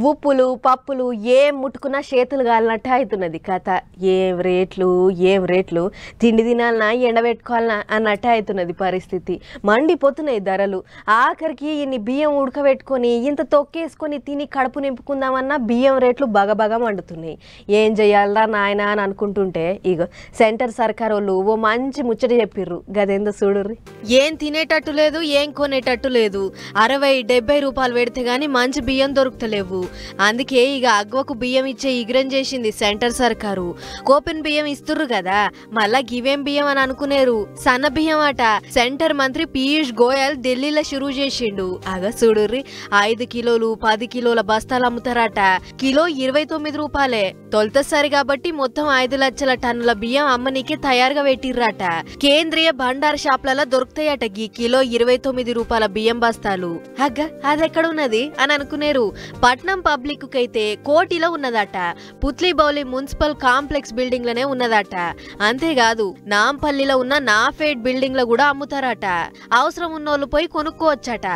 ఉప్పులు పప్పులు ఏం ముట్టుకున్నా చేతులు కాలినట్టే అవుతున్నది కథ. ఏం రేట్లు తిండి తినాలన్నా ఎండబెట్టుకోవాలన్నా అన్నట్టే అవుతున్నది పరిస్థితి. మండిపోతున్నాయి ధరలు. ఆఖరికి ఇన్ని బియ్యం ఉడకబెట్టుకొని ఇంత తొక్కేసుకొని తిని కడుపు నింపుకుందామన్నా బియ్యం రేట్లు బగబగ మండుతున్నాయి. ఏం చెయ్యాలరా నాయన అని అనుకుంటుంటే ఇగో సెంటర్ సర్కార్ వాళ్ళు ఓ మంచి ముచ్చట చెప్పిర్రు. గదేందో చూడుర్రి. ఏం తినేటట్టు లేదు, ఏం కొనేటట్టు లేదు. 60-70 రూపాయలు పెడితే గానీ మంచి బియ్యం దొరుకుతలేవు. అందుకే ఇక అగ్వకు బియ్యం ఇచ్చే ఇగ్రం చేసింది సెంటర్ సర్కారు. కోపెన్ బియ్యం ఇస్తుర్రు కదా, మళ్ళా గివేం బియ్యం అని అనుకునేరు. సన్న బియ్యం అట. సెంటర్ మంత్రి పీయూష్ గోయల్ ఢిల్లీలో షురూ చేసిండు. అగ చూడుర్రి, 5 కిలోలు 10 కిలోల బస్తాలు అమ్ముతారట. కిలో 29 రూపాయలే. తొలతసారి కాబట్టి మొత్తం 5 లక్షల టన్నుల బియ్యం అమ్మనీకే తయారుగా పెట్టిర్రట. కేంద్రీయ బండార్ షాప్లలో దొరుకుతాయట గీ కిలో 29 రూపాయల బియ్యం బస్తాలు. అగ్గ అదెక్కడున్నది అని అనుకునేరు. పట్నం పబ్లిక్ కైతే కోటిలో ఉన్నదట. పుత్లిబౌలి మున్సిపల్ కాంప్లెక్స్ బిల్డింగ్ లోనే ఉన్నదట. అంతేకాదు నాంపల్లిలో ఉన్న నాఫేడ్ బిల్డింగ్ లో కూడా అమ్ముతారట. అవసరం ఉన్నోళ్ళు పోయి కొనుక్కోవచ్చట.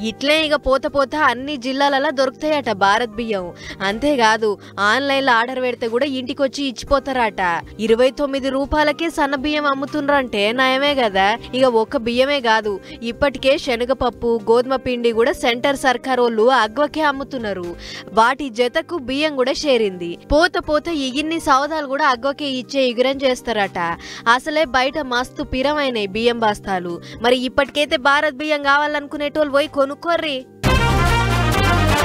ఇట్లే ఇక పోత అన్ని జిల్లాలలో దొరుకుతాయట భారత్ బియ్యం. అంతేకాదు ఆన్లైన్ లో ఆర్డర్ పెడితే కూడా ఇంటికొచ్చి ఇచ్చిపోతారట. 29 రూపాయలకే సన్న బియ్యం అమ్ముతుండ్రంటే నయమే కదా. ఇక ఒక్క బియ్యమే కాదు, ఇప్పటికే శనగపప్పు గోధుమ పిండి కూడా సెంటర్ సర్కార్ వాళ్ళు అగ్వకే అమ్ముతున్నారు. వాటి జతకు బియ్యం కూడా చేరింది. పోత ఇగిన్ని సౌదాలు కూడా అగ్వకే ఇచ్చే ఇగురం చేస్తారట. అసలే బయట మస్తు పిరమైనాయి బియ్యం బస్తాలు. మరి ఇప్పటికైతే భారత్ బియ్యం కావాలనుకునేటోళ్ళు పోయి కొనుక్కోర్రి.